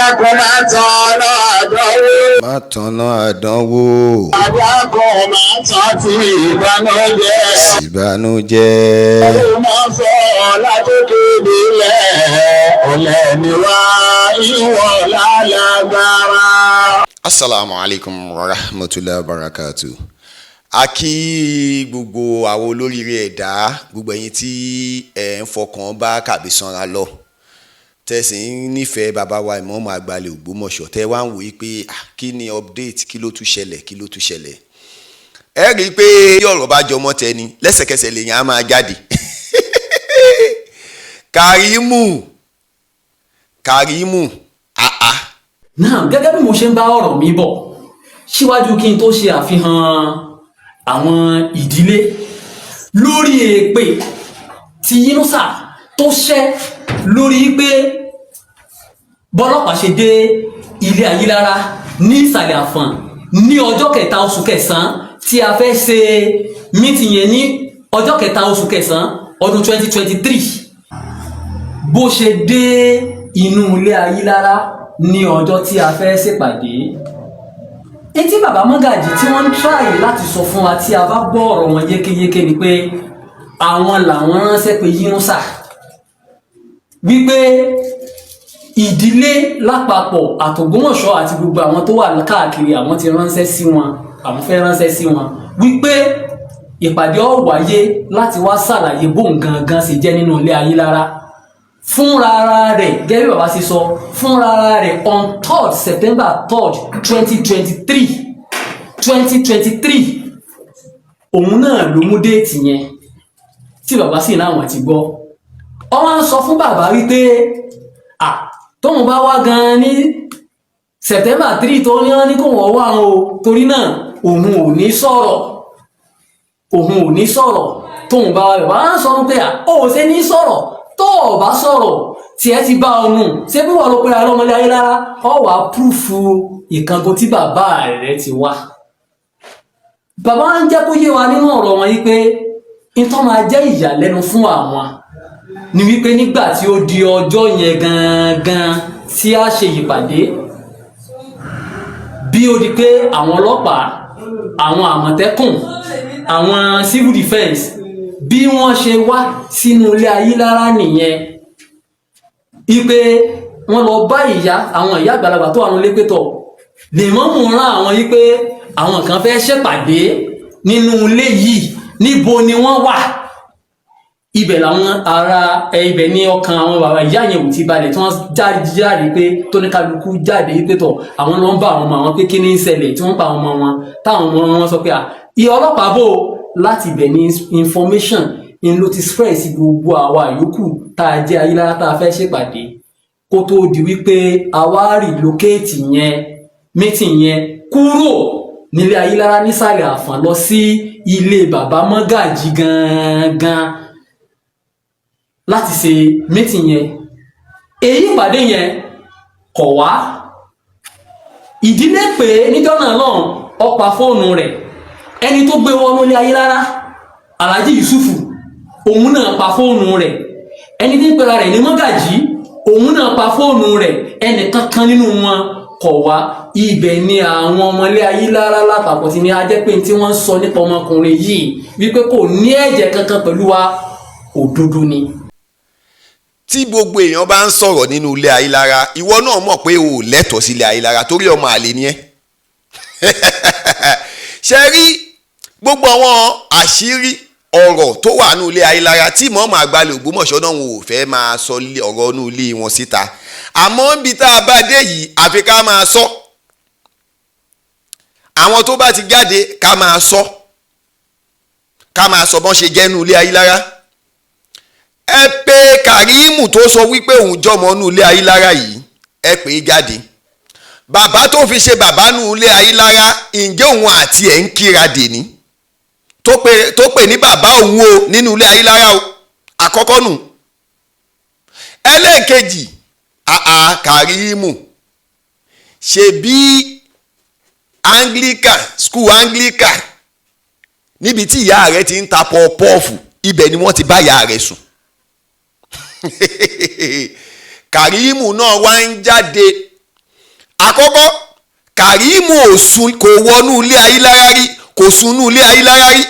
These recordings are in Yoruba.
dákun má tanná àdánwò. má tanná àdánwò. Adákun má tán ti ìbànújẹ́. ìbànújẹ́. Ọlọ́run máa ń fẹ́ ọ̀la tó kéde lẹ̀. Ọ̀lẹ́ni wá ìwọ̀ lálágbára. Assalamu alaikum wa rahmatullahi wa barakatuh. A kí gbogbo àwọn olóríire ẹ̀dá, gbogbo ẹ̀yin tí ẹ̀ ń fọkàn bá kàbí sanra lọ. Tẹ̀sí ń nífẹ̀ẹ́ bàbá wa Imam àgbàlẹ̀ Ogbomọṣọ. Tẹ́ wá ń wòye pé kí ni update, kí ló tún ṣẹlẹ̀. Ẹ rí i pé bí ọ̀rọ̀ bá jọmọ́ tẹni, lẹ́sẹ̀kẹsẹ̀ lèèyàn á máa jáde. Karimu. Náà gẹ́gẹ́ bí mo ṣe ń bá ọ̀rọ̀ mi bọ̀ síwájú kí n tó ṣe àfihàn àwọn ìdílé lórí èpè tí Yínúsà tó ṣẹ́ lórí pé bọ́lọ́pàá ṣe dé ilé Ayilara ní ìsàlẹ̀ àfọ̀n ní ọjọ́ kẹta oṣù kẹsàn-án tí a fẹ́ ṣe mítìn yẹn ní ọjọ́ kẹta oṣù kẹsàn-án ọdún 2023 bó ṣe dé inú ilé Ayilara ní ọjọ́ tí a fẹ́ ṣèpàdé. Etí bàbá Mọ́gàjí tí wọ́n ń tráyè láti sọ fún wa tí a bá gbọ́ ọ̀rọ̀ wọn yékéyéké ni pé àwọn làwọn ránṣẹ́ pé Yínúsà wípé ìdílé lápapọ̀ àtògbómọ̀ṣọ́ àti gbogbo àwọn tó wà káàkiri àwọn ti ránṣẹ́ sí wọn, àwọn fẹ́ ránṣẹ́ sí wọn wípé ìpàdé ó wáyé láti wá ṣàlàyé bóun gangan ṣe jẹ́ nínú ilé Ayilara fúnra rẹ̀ gẹ́gẹ́ bí bàbá ṣe sọ fúnra rẹ̀ on 3rd September 3rd 2023 òun náà ló mú déètì yẹn tí bàbá sì náà wọ́n ti gbọ́ ọ wá ń sọ fún bàbá wípé tóun bá wá gan ní September 3 tó ní wọ́n ní kó wọ́n wá o torí náà òun ò ní sọ̀rọ̀ tóun bá wá bàbá ń sọ pé ó ṣe ní sọ̀rọ̀ tó o bá sọ̀rọ̀ tí ẹ ti bá ọnù ṣé bí wọ́n ló pé ọlọ́mọlé Ayilara ọ wà púrúfù ìkángun tí bàbá rẹ̀ ti wá. Bàbá ń jẹ́ kó yé wa nínú ọ̀rọ̀ wọn yìí pé ìtọ́ máa jẹ́ ìyàlẹ́nu fún àwọn ni wípé nígbà tí ó di ọjọ́ yẹn gangan tí a ṣe ìpàdé bí ó di pé àwọn ọlọ́pàá àwọn àmọ̀tẹ́kùn àwọn civil defence bí wọ́n ṣe wá sínú ilé Ayilara nìyẹn ipe wọ́n lọ bá àwọn ìyá àgbàlagbà tó àwọn lépétọ̀ lè mọ́ mú rán àwọn yí pé àwọn kan fẹ́ ṣèpàdé nínú ilé yìí níbo ni wọ́n wà ibẹ̀ làwọn ará ibẹ̀ ní ọkàn àwọn bàbá ìyá yẹn ò ti balẹ̀ tí wọ́n jáde pé tóníkálukú jáde yí pétọ̀ àwọn lọ ń bá àwọn ọmọ àwọn pé kí ní ń ṣẹlẹ̀ tí wọ́n pa àwọn ọmọ wọn táwọn ọmọ wọn sọ pé ìyá ọlọ́pàá bò láti ibẹ̀ ní information in ló ti spread sí gbogbo àwa yòókù tá a jẹ́ Ayilara tá a fẹ́ ṣèpàdé kó tó di wípé àwa relocate yẹn meeting yẹn kúrò nílé Ayilara nísàlẹ̀ àfọ̀n lọ sí ilé bàbá Mọ́gàjí gangan láti ṣe meeting yẹn. Èyí ìpàdé yẹn kọ̀ wá ìdílé pé níjọ́ náà lọ́hùn ó pa fóònù rẹ̀ ẹni tó gbé wọnú ilé Ayilara Alhaji Yusufu òun náà pa fóònù rẹ̀ ẹni tí ń pera rẹ̀ ní Mọ́gàjí òun náà pa fóònù rẹ̀ ẹnìkankan nínú wọn kọ̀ wá ibẹ̀ ni àwọn ọmọlé Ayilara lápapọ̀ ti ní ajẹ́ pé tí wọ́n ń sọ nípa ọmọkùnrin yìí wípé kò ní ẹ̀jẹ̀ kankan pẹ̀lú wa òdodo ni. Tí gbogbo èèyàn bá ń sọ̀rọ̀ nínú ilé Ayilara ìwọ náà mọ̀ pé o ò lẹ́tọ̀ọ́ sí ilé Ayilara torí ọmọ àlè ni ẹ́ ṣe rí gbogbo àwọn àṣírí ọ̀rọ̀ tó wà nínú ilé Ayilara tí Imam àgbàlẹ̀ Ògbómọ̀ṣọ́ náà wọn ò fẹ́ máa sọ ọ̀rọ̀ nínú ilé wọn síta àmọ́ níbi tá a bá dé yìí àfi ká máa sọ àwọn tó bá ti jáde ká máa sọ bọ́n ṣe jẹ́ nínú ilé Ayilara. Ẹ pé Karimu tó sọ wípé òun jọmọ nínú ilé Ayilara yìí ẹ pè é jáde bàbá tó fi ṣe bàbá nínú ilé Ayilara ǹjẹ́ òun àti ẹ̀ ń kíra dè ní tó pè ní bàbá òun o nínú ilé Ayilara o àkọ́kọ́ nù. Ẹlẹ́ẹ̀kejì Karimu ṣe bí Anglican school Anglican níbi tí ìyá rẹ̀ ti ń ta pọ́ọ̀pọ́ọ̀fù ibẹ̀ ni wọ́n ti bá ìyá rẹ̀ sùn. Karimu náà wá ń jáde àkọ́kọ́ Karimu kò wọnú ilé Ayilara rí, kò sunú ilé Ayilara rí.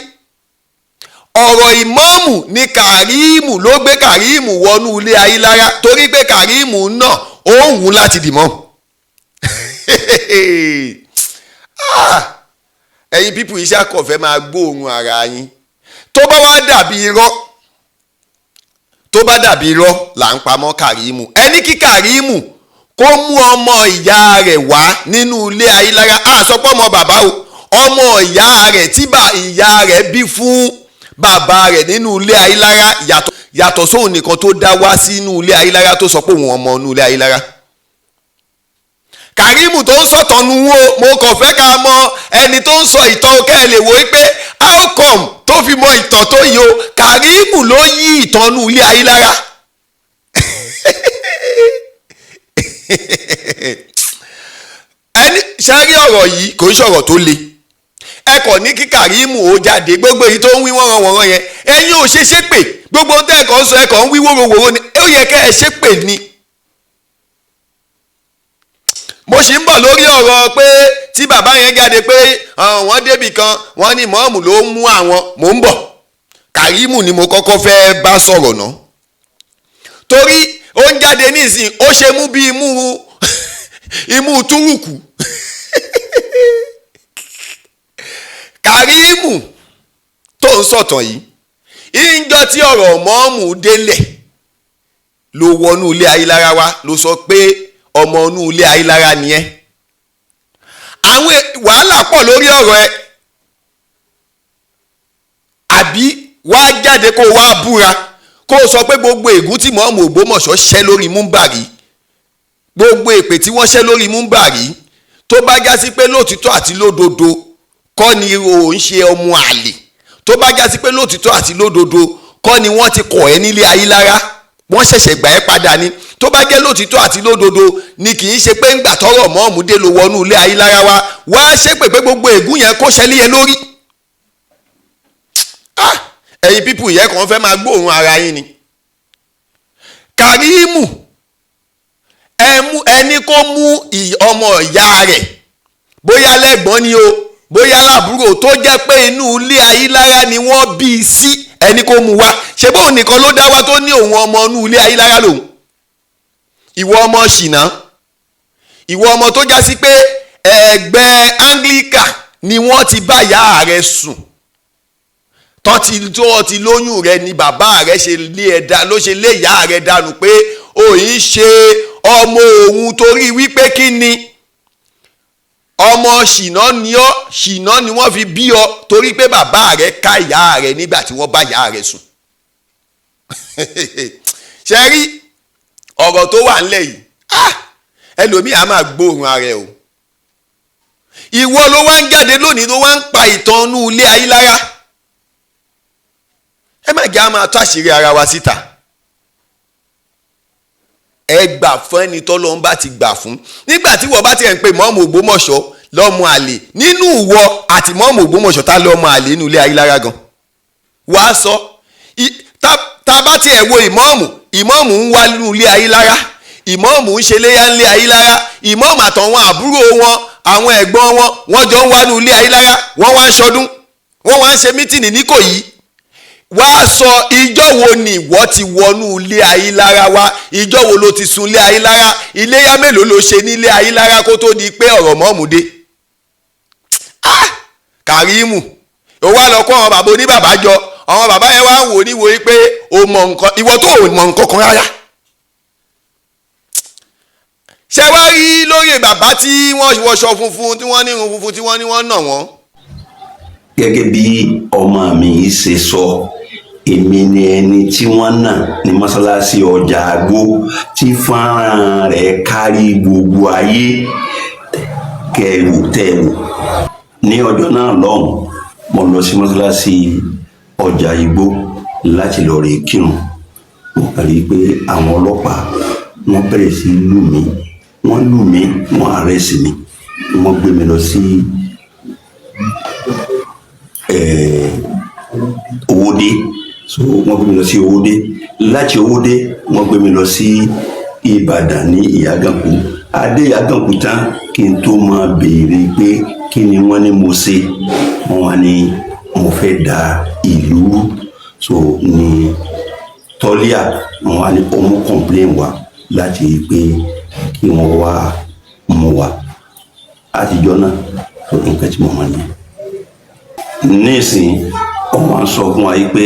Ọ̀rọ̀ ìmáàmù ni Karimu ló gbé Karimu wọnú ilé Ayilara torí pé Karimu náà ó wù láti dìmọ́. Ẹ̀yin pípù iṣẹ́ àkọ́fẹ́ máa gbóòórùn ara yín. Tó bá wá dàbí irọ́ là ń pamọ́ Karimu. Ẹni kí Karimu kó mú ọmọ ìyá rẹ̀ wá nínú ilé Ayilara. Sọpọ́ ọmọ bàbá o, ọmọ ìyá rẹ̀ tí ìyá rẹ̀ bí fún bàbá rẹ̀ nínú ilé Ayilara yàtọ̀ sóhun nìkan tó dá wá sínú ilé Ayilara tó sọ pé òun ọmọ inú ilé Ayilara. Karimu tó ń sọ̀tàn nu wo mo kàn fẹ́ ká mọ ẹni tó ń sọ ìtàn kẹ́ ẹ lè wò pé how come tó fi mọ ìtàn tó yìí o. Karimu ló yí ìtàn nu ilé Ayilara. Ẹni ṣe rí ọ̀rọ̀ yìí kò ń ṣọ̀rọ̀ tó le. Ẹ kàn ní kí Karimu ó jáde gbogbo èyí tó ń wí wọ́nranwọ̀nran yẹn ẹ̀yin ò ṣe ṣépè gbogbo ohun tẹ́ ẹ̀ kàn ń sọ ẹ̀ kàn ń wí wòrowòro ni ó yẹ kẹ́ ẹ ṣépè ni. Mo sì ń bọ̀ lórí ọ̀rọ̀ pé tí bàbá yẹn jáde pé wọ́n débì kan wọ́n ní mọ́ọ̀mù ló ń mú àwọn, mò ń bọ̀. Karimu ni mo kọ́kọ́ fẹ́ bá sọ̀rọ̀ náà torí ó ń jáde nísìnyí ó ṣe mú bí imú túrùkù. Karimu tó ń sọ̀tàn yìí ìjọ tí ọ̀rọ̀ mọ́ọ̀mù délẹ̀ ló wọnú ilé Ayilara wá ló sọ pé ọmọ inú ilé Ayilara ni ẹ́. Àwọn wàhálà pọ̀ lórí ọ̀rọ̀ ẹ àbí wá jáde kó wá búra kó sọ pé gbogbo ègún tí mọ́ọ̀mù Ògbómọ̀ṣọ́ ṣẹ́ lórí múmbàrí, gbogbo èpè tí wọ́n ṣẹ́ lórí múmbàrí tó bá já sí pé lóòtítọ́ àti lódodo kọ́ ni ò ń ṣe ọmọ àlè, tó bá já sí pé lóòtítọ́ àti lódodo kọ́ ni wọ́n ti kọ̀ ẹ́ nílé Ayilara, wọ́n ṣẹ̀ṣẹ̀ gbà ẹ́ padà ni. Tó bá jẹ́ lóòtítọ́ àti lódodo ni kì í ṣe pé ńgbà tọ́rọ̀ mọ́ọ̀mù dé ló wọnú ilé Ayilara wá ṣépè pé gbogbo ègún yẹn kó ṣẹlẹ̀ yẹn lórí. Ẹ̀yin pípù yẹn kàn fẹ́ máa gbóòórùn ara yín ni. Karimu ẹni kó mú ọmọ ìyá rẹ̀ bóyá lẹ́gbọ́n ni o bóyá lábúrò tó jẹ́ pé inú ilé Ayilara ni wọ́n bí i sí, ẹni kó mú wá. Ṣé bóun nìkan ló dá wá tó ní òun ọmọ inú ilé Ayilara lòun? Ìwọ ọmọ ṣìnà, ìwọ ọmọ tó já sí pé ẹgbẹ́ Anglican ni wọ́n ti bá ìyá rẹ̀ sùn tó ti lóyún rẹ̀ ni bàbá rẹ̀ ṣe lé ìyá rẹ̀ dànù pé òun ṣe ọmọ òun torí wípé kí ni ọmọ ṣìnà ni wọ́n fi bí ọ torí pé bàbá rẹ̀ ká ìyá rẹ̀ nígbà tí wọ́n bá ìyá rẹ̀ sùn. Ṣé rí ọ̀rọ̀ tó wà ńlẹ̀ yìí ẹlòmíì á máa gbóòórùn ara ẹ̀ o. Ìwọ ló wá ń jáde lónìí ló wá ń pa ìtàn inú ilé Ayilara. Ẹ má jẹ́ á máa tó àṣírí ara wa síta. Ẹ gbà fún ẹni tọ́lọ́run bá ti gbà fún. Nígbà tí wọ́n bá ti ẹ̀ ń pe mọ́ọ̀mù Ògbómọ̀ṣọ́ lọ́mọ àlè nínú ìwọ àti mọ́ọ̀mù Ògbómọ̀ṣọ́ tá lọ́mọ àlè nínú ilé Ayilara gan. Wàá sọ tá bá ti ẹ̀ wo ìmọ̀ọ̀mù ń wá nínú ilé Ayilara, ìmọ̀ọ̀mù ń ṣe léyà nílé Ayilara, ìmọ̀ọ̀mù àtàwọn àbúrò wọn àwọn ẹ̀gbọ́n wọ́n jọ ń wá nínú ilé Ayilara, wọ́n wá ń ṣọdún, wọ́n wá ń ṣe mítìnì níkòyí. Wá sọ ìjọ wo ni ìwọ ti wọnú ilé Ayilara wá, ìjọ wo ló ti sun ilé Ayilara, iléyá mélòó ló ṣe nílé Ayilara kó tó di pé ọ̀rọ̀ mọ́ọ̀mù dé. Karimu ó wá lọ kó àwọn bàbá oníbàbá jọ, àwọn bàbá yẹn wá ń wò níwò pé o mọ nǹkan, ìwọ tó o mọ nǹkan kan rárá. Ṣé wá rí lórí bàbá tí wọ́n wọṣọ funfun tí wọ́n ní irun funfun tí wọ́n ní wọ́n nà wọ́n. Gẹ́gẹ́ bí ọmọ mi ṣe sọ, èmi ni ẹni tí wọ́n nà ní mọ́sálásí ọjà àgbo tí fọ́nrán rẹ̀ kárí gbogbo ayé kẹrù tẹ̀rù. Ní ọjọ́ náà lọ́hùn mo lọ sí mọ́sálásí ọjà Ìgbó láti lọ rè kírun. Mo rí i pé àwọn ọlọ́pàá wọ́n bẹ̀rẹ̀ sí lù mí, wọ́n àrẹ́sì mi, wọ́n gbé mi lọ sí Owódé. So wọ́n gbé mi lọ sí Owódé, láti Owódé wọ́n gbé mi lọ sí Ìbàdàn ní Ìyágànkú. Adé Ìyágànkú tán kí n tó máa béèrè pé kí ni wọ́n ní mo ṣe, wọ́n wá ní mo fẹ́ da ìlú rú. So ní tọ́líà wọ́n wá ní ọmọ complain wa láti pé kí wọ́n wá mú wa àtijọ́ náà. So nǹkan tí mo mọ̀ ní nísìn ọmọ sọ fún wa pé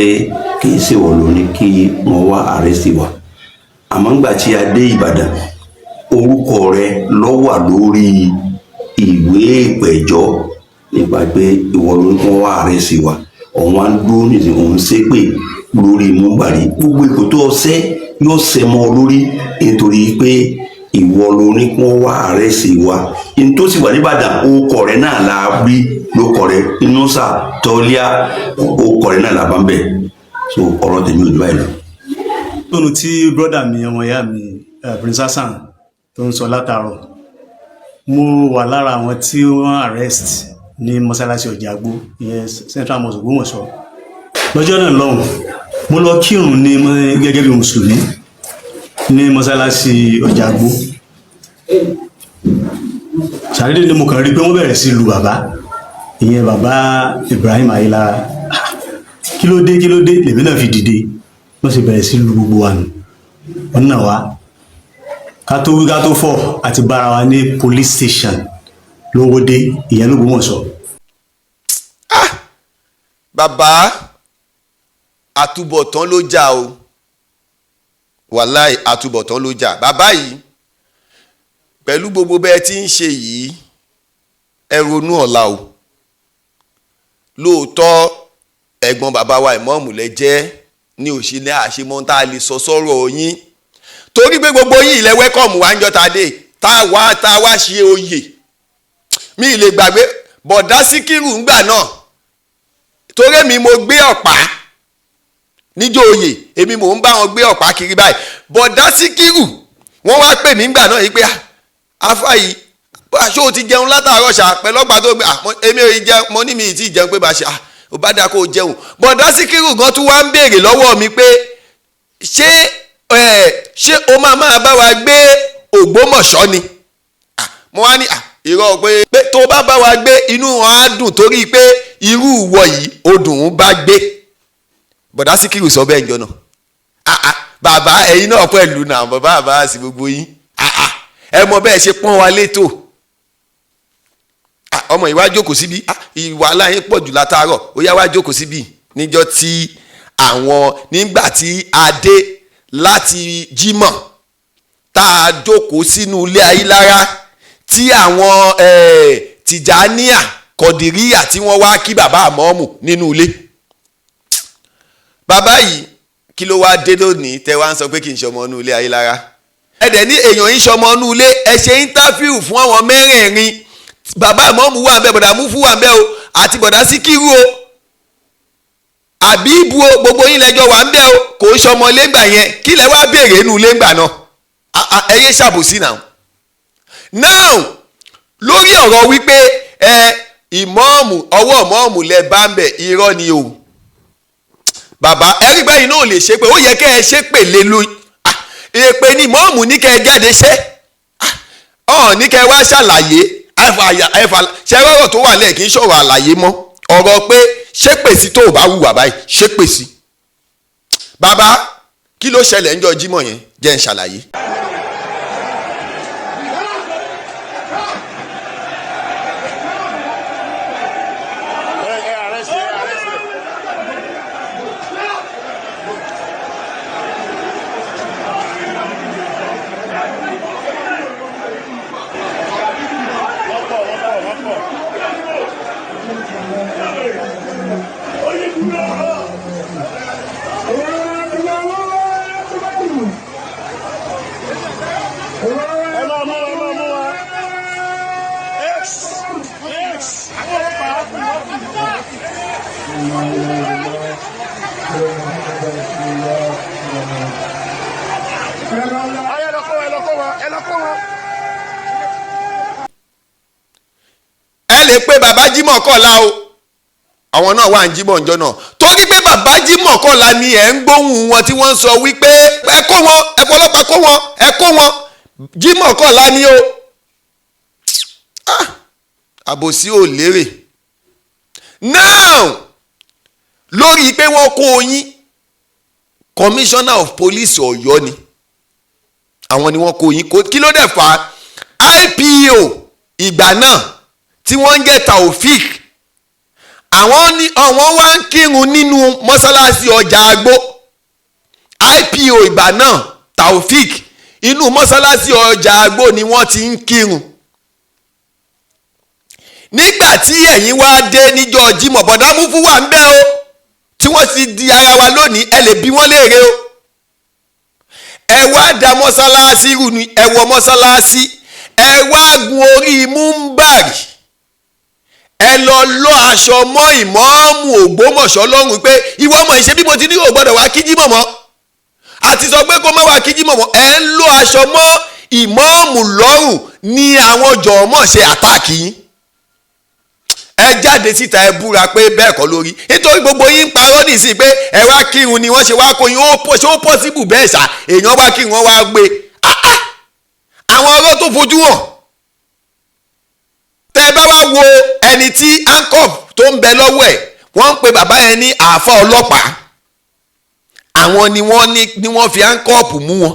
kì í ṣe wọ́n ló ní kí wọ́n wá àrẹ́sì wa. Àmọ́ ńgbà tí a dé Ìbàdàn, orúkọ rẹ ló wà lórí ìwé ìpẹ̀jọ́ nípa pé ìwọ ló ní kí wọ́n wá àrẹ́sì wa. Òun wá ń dúró nísìn òun ṣépè lórí múbàrí. Gbogbo ipò tó ṣe yóò ṣe mọ́ lórí nítorí pé ìwọ ló ní kí wọ́n wá àrẹ́sì wa. In tó sì wà níbàdàn orúkọ rẹ náà la bí lókọ rẹ Inúsà Tọ́líà, orúkọ rẹ náà la bá ń bẹ̀. So ọ̀rọ̀ tèmi ò ní báyìí lọ. Tónú tí brọ́dà mi ọmọ ìyá mi Prince Hassan tó ń sọ látàárọ̀, mo wà lára àwọn tí wọ́n arrest ní mọ́sálásí Ọ̀jàgbó, ìyẹn Central Mosque Ogbomọṣọ. Lọ́jọ́ náà lọ́hùn mo lọ kírun ní gẹ́gẹ́ bí mùsùlùmí ní mọ́sálásí Ọ̀jàgbó. Ṣàdédé ni mo kàn rí pé wọ́n bẹ̀rẹ̀ sí lu bàbá, ìyẹn bàbá Ibrahim Ayilara. Kí ló dé lèmi náà fi dìde, wọ́n sì bẹ̀rẹ̀ sí lu gbogbo wa nù. Wọ́n náà wá ká tó wí ká tó fọ̀ àti bára wa ní police station Lówódé, ìyẹn l'Ógbómọ̀ṣọ́. Bàbá àtúbọ̀tán ló jà o, wàláì àtúbọ̀tán ló jà. Bàbá yìí pẹ̀lú gbogbo bẹ́ẹ̀ tí ń ṣe yìí, ẹ ronú ọ̀la o. Lóòótọ́ ẹ̀gbọ́n bàbá wa Imam lẹ jẹ́ ní òṣìlẹ̀ àṣemọ́ tá a lè sọ sọ́rọ̀ yín, torí pé gbogbo yín ilẹ̀ wẹ́kọ̀mù wá ń jọta dé tá a wá ṣe oyè. Mi lè gbàgbé bọ̀dá Síkírù ńgbà náà, torí èmi mo gbé ọ̀pá níjọ́ oyè, èmi mò ń bá wọn gbé ọ̀pá kiri báyìí. Bọ̀dá Síkírù wọ́n wá pè mí ńgbà náà yìí pé afa yìí ṣó o ti jẹun látàárọ̀ ṣá pẹ̀lú ọgbà tó gbé èmi ò jẹun, mo ní mi ì tí ì jẹun pé bá ṣe ò bá dáa kó o jẹun. Bọ̀dá Síkírù gan tún wá ń béèrè lọ́wọ́ mi pé ṣé o máa bá wa gbé Ògbómọ̀ṣọ́ ni. Mo wá ní irọ́ pé tó bá wa gbé inú wọn á dùn torí pé irú ìwọ yìí ó dùn ún bá gbé. Bọ̀dá Síkírù sọ bẹ́ẹ̀ njọ́ náà. Bàbá ẹ̀yin náà pẹ̀lú náà bàbá àbá sí gbogbo yín. Ẹ mọ bẹ́ẹ̀ ṣe pọ́n wa létò. Ọmọ ìwà jókòó síbí, ìwà aláyé pọ̀ jù látàárọ̀, ó yá wá jókòó síbí. Níjọ́ tí nígbà tí a dé láti Jímọ̀ tá a jókòó sínú ilé Ayilara tí àwọn Tìjàníyà Kọ̀dìríyà tí wọ́n wá kí bàbá àmọ́ọ̀mù nínú ilé. Bàbá yìí kí ló wá dé lónìí tẹ́ wá ń sọ pé kì í ṣọmọ inú ilé Ayilara. Ẹ̀dẹ̀ ní èèyàn yìí ṣọmọ inú ilé, ẹ ṣe íńtáfíù fún àwọn mẹ́rẹ̀ẹ̀rin. Bàbá àmọ́ọ̀mù wà ń bẹ, bọ̀dà Múfú wà ń bẹ o, àti bọ̀dà Síkírù o, Àbíbù o, gbogbo yín lẹ́jọ́ wà ń bẹ o, kò ń ṣọmọ lẹ́ngbà yẹn, kí lẹ wá béèrè inú lẹ́ngbà náà. Ẹ yé ṣàbòsí náà. Now lórí ọ̀rọ̀ wípé ìmọ̀ọ̀mù ọwọ́ ìmọ̀ọ̀mù lẹ bá ń bẹ, irọ́ ni o. Bàbá ẹ̀rí báyìí náà lè ṣe pé ó yẹ kẹ́ ẹ ṣe pè lé lóyún. Èpè ni ìmọ̀ọ̀mù ní kẹ́ ẹ jáde ṣẹ́. Ní kẹ́ ẹ wá ṣàlàyé ṣe rọrọ̀ tó wà lẹ́ẹ̀ kì í ṣọ̀rọ̀ àlàyé mọ́. Ọ̀rọ̀ pé ṣépè sí tó bá wùwà báyìí ṣépè sí. Bàbá kí ló ṣẹlẹ̀ ńjọ́ Jímọ̀ yẹn jẹ́ ń ṣàlàyé. Ẹ lè pé bàbá Jímọ̀ kọ́lá o, àwọn náà wà ń Jímọ̀ ǹjọ́ náà, torí pé bàbá Jímọ̀ kọ́lá ni ẹ̀ ń gbóhùn wọn tí wọ́n ń sọ wípé ẹ kó wọn, ẹ fọlọ́pàá kó wọn, ẹ kó wọn. Jímọ̀ kọ̀ọ̀la ni o. Àbòsí ò lérè. Now lórí pé wọ́n kó yín, commissioner of police Ọ̀yọ́ ni àwọn ni wọ́n kó yín. Kí ló dẹ̀ fà á? IPO ìgbà náà tí wọ́n ń jẹ́ Taofik, àwọn wá ń kírun nínú mọ́sálásí ọjà Agbó. IPO ìgbà náà Taofik, inú mọ́sálásí ọjà Agbó ni wọ́n ti ń kírun. Nígbà tí ẹ̀yin wá dé níjọ́ Jímọ̀, bọ̀dá Múfú wà ń bẹ̀ o, tí wọ́n ti di ara wa lónìí, ẹ lè bi wọ́n léèrè o. Ẹ wá da mọ́sálásí rú ni, ẹ wọ mọ́sálásí, ẹ wá gun orí múmbàrì, ẹ lọ aṣọ mọ́ ìmọ̀ọ́mù Ògbómọ̀ṣọ́ lọ́rùn pé ìwọ ọmọ ìṣe bí mo ti ní ò gbọ́dọ̀ wá kí Jímọ̀ mọ́, àti sọ pé kó má wá kí Jímọ̀ mọ́. Ẹ ń lọ aṣọ mọ́ ìmọ̀ọ́mù lọ́rùn ni àwọn jọ̀ọ́mọ̀ ṣe àtàkì yín. Ẹ jáde síta ẹ búra pé bẹ́ẹ̀ kọ́ lórí, nítorí gbogbo yín ń parọ́ nísìnyí pé ẹ wá kírun ni wọ́n ṣe wá kó yín. Ó pọ́sibù bẹ́ẹ̀ ṣá, èèyàn wá kírun wọ́n wá gbé. Àwọn ọ̀rọ̀ tó fojú hàn. Tẹ́ bá wá wo ẹni tí handcuff tó ń bẹ lọ́wọ́ ẹ̀, wọ́n ń pe bàbá yẹn ní àáfà ọlọ́pàá. Àwọn ni wọ́n fi handcuff mú wọn.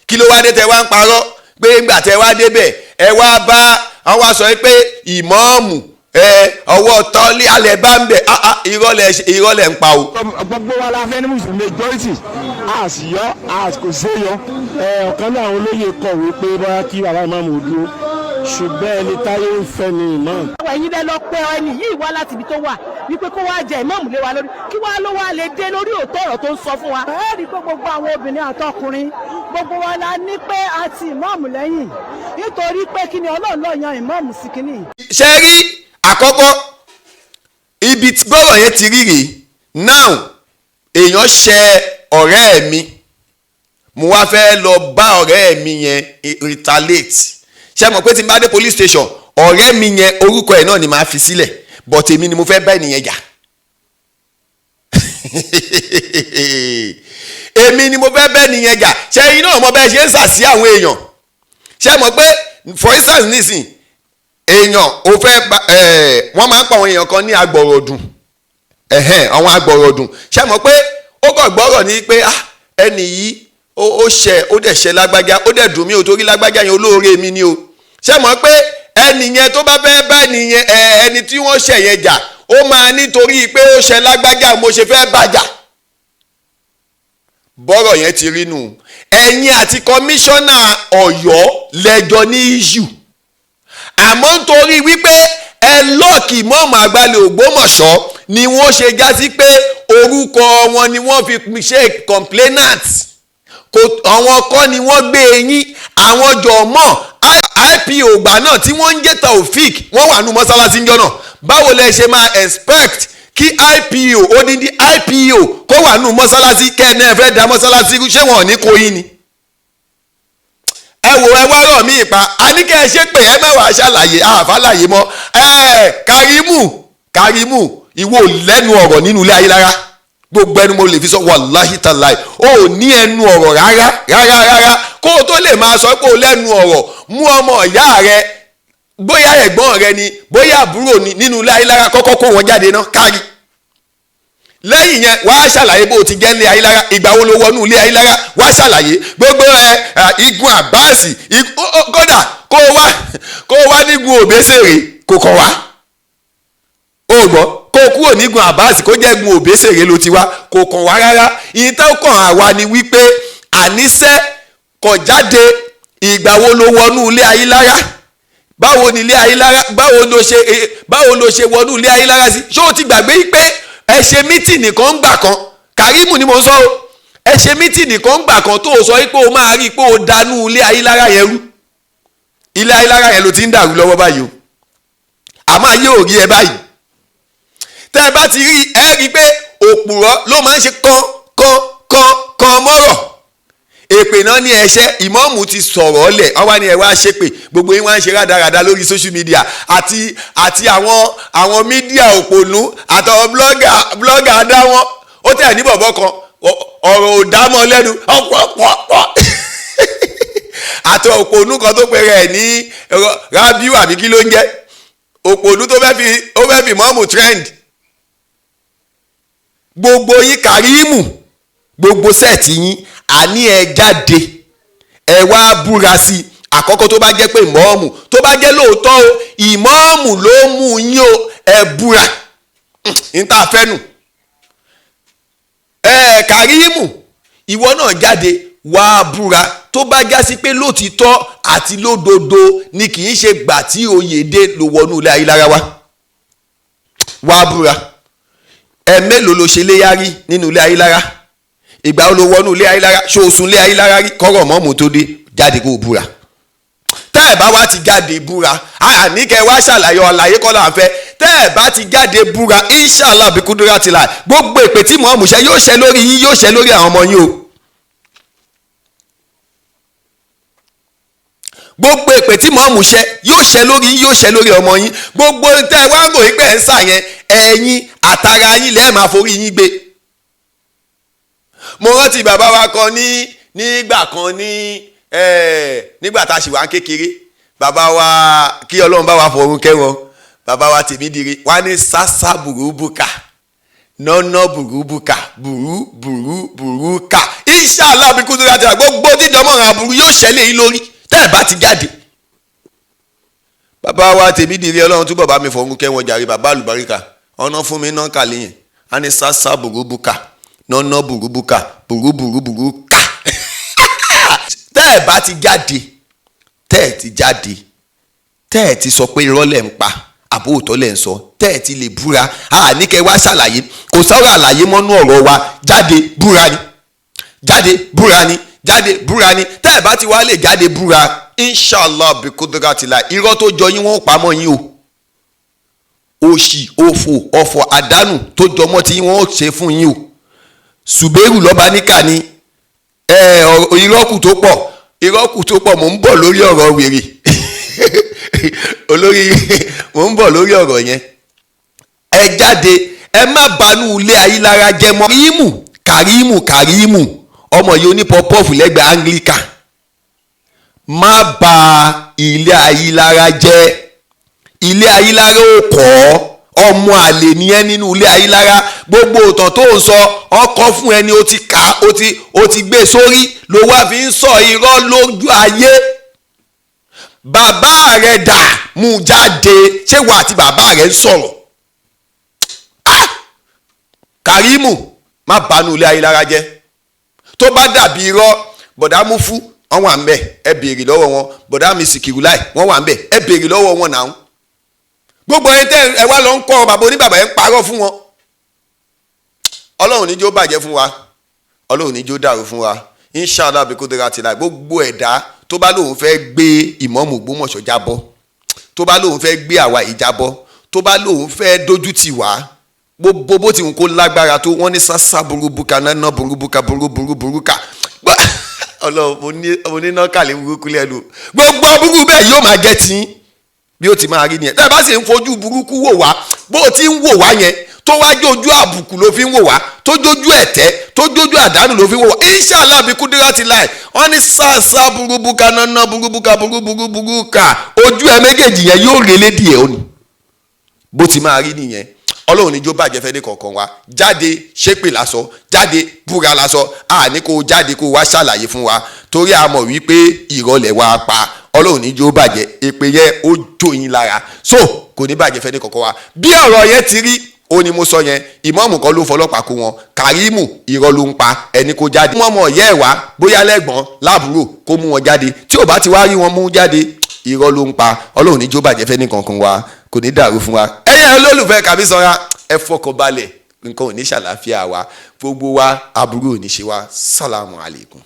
Kí ló wá dé tẹ́ wá ń parọ́ pé ńgbà tẹ́ wá débẹ̀ ẹ wá bá àwọn wá sọ pé ìmọ̀ọ́mù ọwọ́ tọ́lé alẹ́ bá ń bẹ̀. Ìrọ̀lẹ́ ń pa o. Gbogbo wa la fẹ́ ní mùsùlùmí majority àṣìyọ́ kò séyọ. Ọ̀kan náà àwọn olóyè kọ̀wé pé bóyá kí bàbá ìmáàmù ò dúró, ṣùgbọ́n ẹni táyé ń fẹ́ ni ìmáàmù. àwọn ẹ̀yin lẹ lọ pé ẹni yìí wá láti ibi tó wà wípé kó wá jẹ ìmáàmù lé wa lórí, kí wá ló wá lè dé lórí òótọ́ ọ̀rọ̀ tó ń sọ fún wa. ẹ rí i pé gbogbo àwọn obìnrin àtọkùnrin gbogbo wa la ní pé a ti ìmáàmù lẹ́yìn nítorí pé kí ni Ọlọ́run ló yan ìmáàmù sí kínní. Ṣé rí àkọ́kọ́ ibi tí bọ́rọ̀ yẹn ti rí rèé. Now èèyàn ṣe ọ̀rẹ́ mi, mo wá fẹ́ lọ bá ọ̀rẹ́ mi yẹn retaliate. Ṣé mọ̀ pé tí n bá dé police station, ọ̀rẹ́ mi yẹn orúkọ ẹ̀ náà ni màá fi sílẹ̀, but èmi ni mo fẹ́ bá ènìyàn jà. Èmi ni mo fẹ́ bá ènìyàn jà. Ṣé iná ọmọ bẹ́ẹ̀ ṣe ń sàsí àwọn èèyàn? Ṣé mọ̀ pé for instance nísìn èèyàn ò fẹ́ wọ́n máa ń pa àwọn èèyàn kan ní agbọ̀rọ̀dùn, àwọn agbọ̀rọ̀dùn. Ṣé mọ̀ pé ó kàn gbọ́rọ̀ ní pé ẹni yìí ó dẹ̀ ṣe lágbájá, ó dẹ̀ dùn mí o torí lágbájá yẹn olóore mi ni o. Ṣé mọ̀ pé ẹni yẹn tó bá fẹ́ bá ẹni tí wọ́n ṣẹ̀ yẹn jà, ó máa nítorí pé ó ṣe lágbájá mo ṣe fẹ́ bàjà. Bọ́rọ̀ yẹn ti rí nù. Ẹ̀yin àti kọmíṣánná Ọ̀yọ́ lẹ́jọ́ ní issue, àmọ́ nítorí wípé ẹ lọ́ọ̀kì mọ́ọ̀mù àgbàlẹ̀ Ògbómọ̀ṣọ́ ni wọ́n ṣe já sí pé orúkọ wọn ni wọ́n fi ṣe complainant. Àwọn kọ́ ni wọ́n gbé yín, àwọn jọ̀mọ́ IPO ìgbà náà tí wọ́n ń jẹ́ Taofik wọ́n wà nù mọ́sálásí ńjọ́ náà. Báwo lẹ ṣe máa expect kí IPO odindi IPO kó wà nù mọ́sálásí kẹ́ẹ̀ni ẹ fẹ́ da mọ́sálásí ṣé wọn ò ní kó yín ni? Ẹ wò ẹ wá rọ̀ mí ìpa, a ní kẹ́ ẹ ṣe pé ẹ mẹ́wàá ṣàlàyé àfàlàyé mọ́. Karimu ìwọ lẹ́nu ọ̀rọ̀ nínú ilé Ayilara, gbogbo ẹnu mo lè fi sọ wàláhì tàláì, o ò ní ẹnu ọ̀rọ̀ rárá kó o tó lè máa sọ pé o lẹ́nu ọ̀rọ̀. Mú ọmọ ìyá rẹ, bóyá ẹ̀gbọ́n rẹ ni bóyá àbúrò ni, nínú ilé Ayilara kọ́kọ́ kó wọn jáde náà kárí. Lẹ́yìn yẹn wàá ṣàlàyé bó o ti jẹ́ ilé Ayilara, ìgbà wo ló wọnú ilé Ayilara, wàá ṣàlàyé gbogbo igun àbáàsì kódà kó o wá nígun òbésèrè kò kàn wá. O gbọ́ kó o kúrò nígun àbáàsì kó jẹ́ igun òbésèrè ló ti wá, kò kàn wá rárá. ìyẹn tó kàn àwa ni wípé àníṣe kò jáde ìgbà wo ló wọnú ilé Ayilara, báwo ni ilé Ayilara, báwo ló ṣe wọnú ilé Ayilara sí. Ṣé o ti gbàgbé pé ẹ ṣe mítìnì kan gbà kan, Karimu ni mo ń sọ o, ẹ ṣe mítìnì kan gbà kan tó o sọ pé o máa rí i pé o dànù ilé Ayilara yẹn rú. Ilé Ayilara yẹn ló ti ń dàrú lọ́wọ́ báyìí o, àmọ́ ayé ò rí ẹ báyìí. Tẹ́ ẹ bá ti rí ẹ rí i pé òpùrọ́ ló máa ń ṣe kan mọ́rọ̀. Èpè náà ní ẹṣẹ́, ìmáàmù ti sọ̀rọ̀ ọ̀lẹ̀, wọ́n wá ní ẹ wá ṣépè, gbogbo yín wá ń ṣe rádaràda lórí social media àti àwọn mídíà òpònú àtàwọn blọ́gà adáwọn. Ó tẹ̀ ní bọ̀bọ̀ kan ọ̀rọ̀ ò dámọ̀ lẹ́nu ọ̀pọ̀pọ̀pọ̀ àti òpònú kan tó pẹ̀rẹ̀ ẹ̀ ní Rabiu àbí kí ló ń jẹ́ òpònú tó fẹ́ fi mọ́ọ̀mù trend gbogbo yín Karimu gbogbo sẹ́ẹ̀tì yín àní ẹ jáde ẹ wá búra sí i àkọ́kọ́ tó bá jẹ́ pé ìmọ̀ọ́mù tó bá jẹ́ lóòótọ́ o ìmọ̀ọ́mù ló mú yín o ẹ búra níta fẹ́nu Karimu ìwọ náà jáde wá búra tó bá já sí pé lótìtọ́ àti lódodo ni kì í ṣe gbà tí oyè dé ló wọnú ilé Ayilara wá búra mélòó ló ṣe léyàrí nínú ilé Ayilara ìgbà wo ló wọnú ilé Ayilara ṣoṣun ilé Ayilara rí kọ́rọ̀ mọ́mù tó dé jáde kó búra tẹ́ ẹ̀ bá wá ti jáde búra àníkẹ́ wá ṣàlàyé ọ̀làyé kọ́ là ń fẹ́ tẹ́ ẹ̀ bá ti jáde búra inshallah bí kúndúrà ti là gbogbo èpè tí mọ̀ọ́mù ṣe yóò ṣe lórí yín yóò ṣe lórí àwọn ọmọ yín o gbogbo èpè tí mọ̀ọ́mù ṣe yóò ṣe lórí yín yóò ṣe lórí ọmọ yín gbogbo tẹ́ ẹ wá ń ròyìn pé ẹ̀ ń sà yẹn ẹ̀yin àtàrà yín lẹ́ẹ̀ máa forí yín gbé mo rántí bàbá wa kan nígbà kan nígbà tá a ṣì wà kékeré bàbá wa kí Ọlọ́run bá wa fọ̀run kẹ́wọn bàbá wa Tèmídire wá ní sásá burúbùkà nọ́nà burúbùkà burúbùrúkà inshallah bí kúndúrà ti rà gbogbo dídọ́mọ̀ràn àbúrú yóò ṣẹlẹ̀ yín lórí tẹ́ ẹ̀ bá ti jáde bàbá wa Tèmídire Ọlọ́run túbọ̀ bá mi fọ̀run kẹ́wọn jàre bàbá àlùbáríkà ọ̀nà fún mi náà kàlẹ́ yẹn á ní sásá burúbùkà nọ́nà burúbùkà burúbùrúkà tẹ́ ẹ̀ bá ti jáde tẹ́ ẹ̀ ti jáde tẹ́ ẹ̀ ti sọ pé irọ́ lẹ̀ ń pa àbó òótọ́ lẹ̀ ń sọ tẹ́ ẹ̀ ti lè búra àníkẹ́ wá ṣàlàyé kò sọ̀rọ̀ àlàyé mọ́nú ọ̀rọ̀ wa jáde búra ni jáde búra ni jáde búra ni tẹ́ ẹ̀ bá ti wá lè jáde búra inshallah bí kúndúrà ti là irọ́ tó jọ yín wọ́n pamọ́ yín o òṣì òfò ọ̀fọ̀ àdánù tó jọmọ́ tí wọ́n ṣe fún yín o ṣùgbẹ́rù lọ́ba níkà ni ìrọ́kù tó pọ̀ mò ń bọ̀ lórí ọ̀rọ̀ wèrè mò ń bọ̀ lórí ọ̀rọ̀ yẹn ẹ jáde ẹ má banú ilé Ayilara jẹ́ mọ́ Karimu ọmọ yìí onípọ̀pọ̀fù lẹ́gbẹ̀ẹ́ Anglican má bà ilé Ayilara jẹ́ ilé Ayilara ò kọ́ ọmọ àlè nìyẹn nínú ilé Ayilara gbogbo òtàn tó ń sọ ọkọ fún ẹni ó ti kà ó ti gbé sórí ló wá fi ń sọ irọ́ lójú ayé bàbá rẹ̀ dà mú jáde ṣé wà àti bàbá rẹ̀ ń sọ̀rọ̀ Karimu má banú ilé Ayilara jẹ́ tó bá dàbí irọ́ bọ̀dá mú fún wọn wà ń bẹ̀ ẹ béèrè lọ́wọ́ wọn bọ̀dá mi Síkírù láì wọn wà ń bẹ̀ ẹ béèrè lọ́wọ́ wọn náà gbogbo ẹni tẹ́ ẹ wá lọ ń kọ́ bàbá oníbàbà ẹ̀ ń parọ́ fún wọn Ọlọ́run níjó bàjẹ́ fún wa Ọlọ́run níjó dàrú fún wa inshallah bí kúndúrà ti là gbogbo ẹ̀dá tó bá lóun fẹ́ gbé ìmáàmù Ògbómọ̀ṣọ́ jábọ́ tó bá lóun fẹ́ gbé àwa yìí jábọ́ tó bá lóun fẹ́ dójú tì wá gbogbo bó ti ń kó lágbára tó wọ́n ní sásá burúbùkà náná burúbùkà burúbùrúkà Ọlọ́run mo ní náà kàlẹ́ burúkú lẹ́nu gbogbo burú bẹ́ẹ̀ yóò máa jẹ́ tí bí ó ti máa rí nìyẹn tẹ́ ẹ bá sì ń fojú burúkú wò wá bó o ti ń wò wá yẹn tó wá jójú àbùkù ló fi ń wò wá tó jójú ẹ̀tẹ́ tó jójú àdánù ló fi ń wò wá inshallah bí kúndúrà ti láì wọ́n ní sàṣà burúbùkà náná burúbùkà burúbùrúkà ojú ẹ méjèèjì yẹn yóò relé díẹ̀ ó ní bó ti máa rí nìyẹn Ọlọ́run níjó bàjẹ́ fẹ́ ní kọ̀ọ̀kan wa jáde ṣépè lásọ jáde búra lásọ àní kó jáde kó wá ṣàlàyé fún wa torí a mọ̀ wípé ìrọ̀lẹ́ wa pa Ọlọ́run níjó bàjẹ́ èpè yẹn ó jó yín lára so kò ní bàjẹ́ fẹ́ ní kọ̀ọ̀kan wa bí ọ̀rọ̀ yẹn ti rí ó ní mo sọ yẹn ìmáàmù kan ló fọlọ́pàá kó wọn Karimu irọ́ ló ń pa ẹni kó jáde wọ́n mọ̀ ọ̀yẹ́ ẹ̀ wá bóyá lẹ́gbọ̀n láàbúrò kó mú wọn jáde tí ò bá ti wá rí wọn mú jáde irọ́ ló ń pa Ọlọ́run níjó bàjẹ́ fẹ́ ní kọ̀ọ̀kan wa kò ní dàrú fún wa ẹ̀yin olólùfẹ́ Kàbísọ́lá ẹ fọkànbalẹ̀ nǹkan ò ní ṣàlàáfíà wa gbogbo wa aburú ò ní ṣe wa sálàmù alaykum.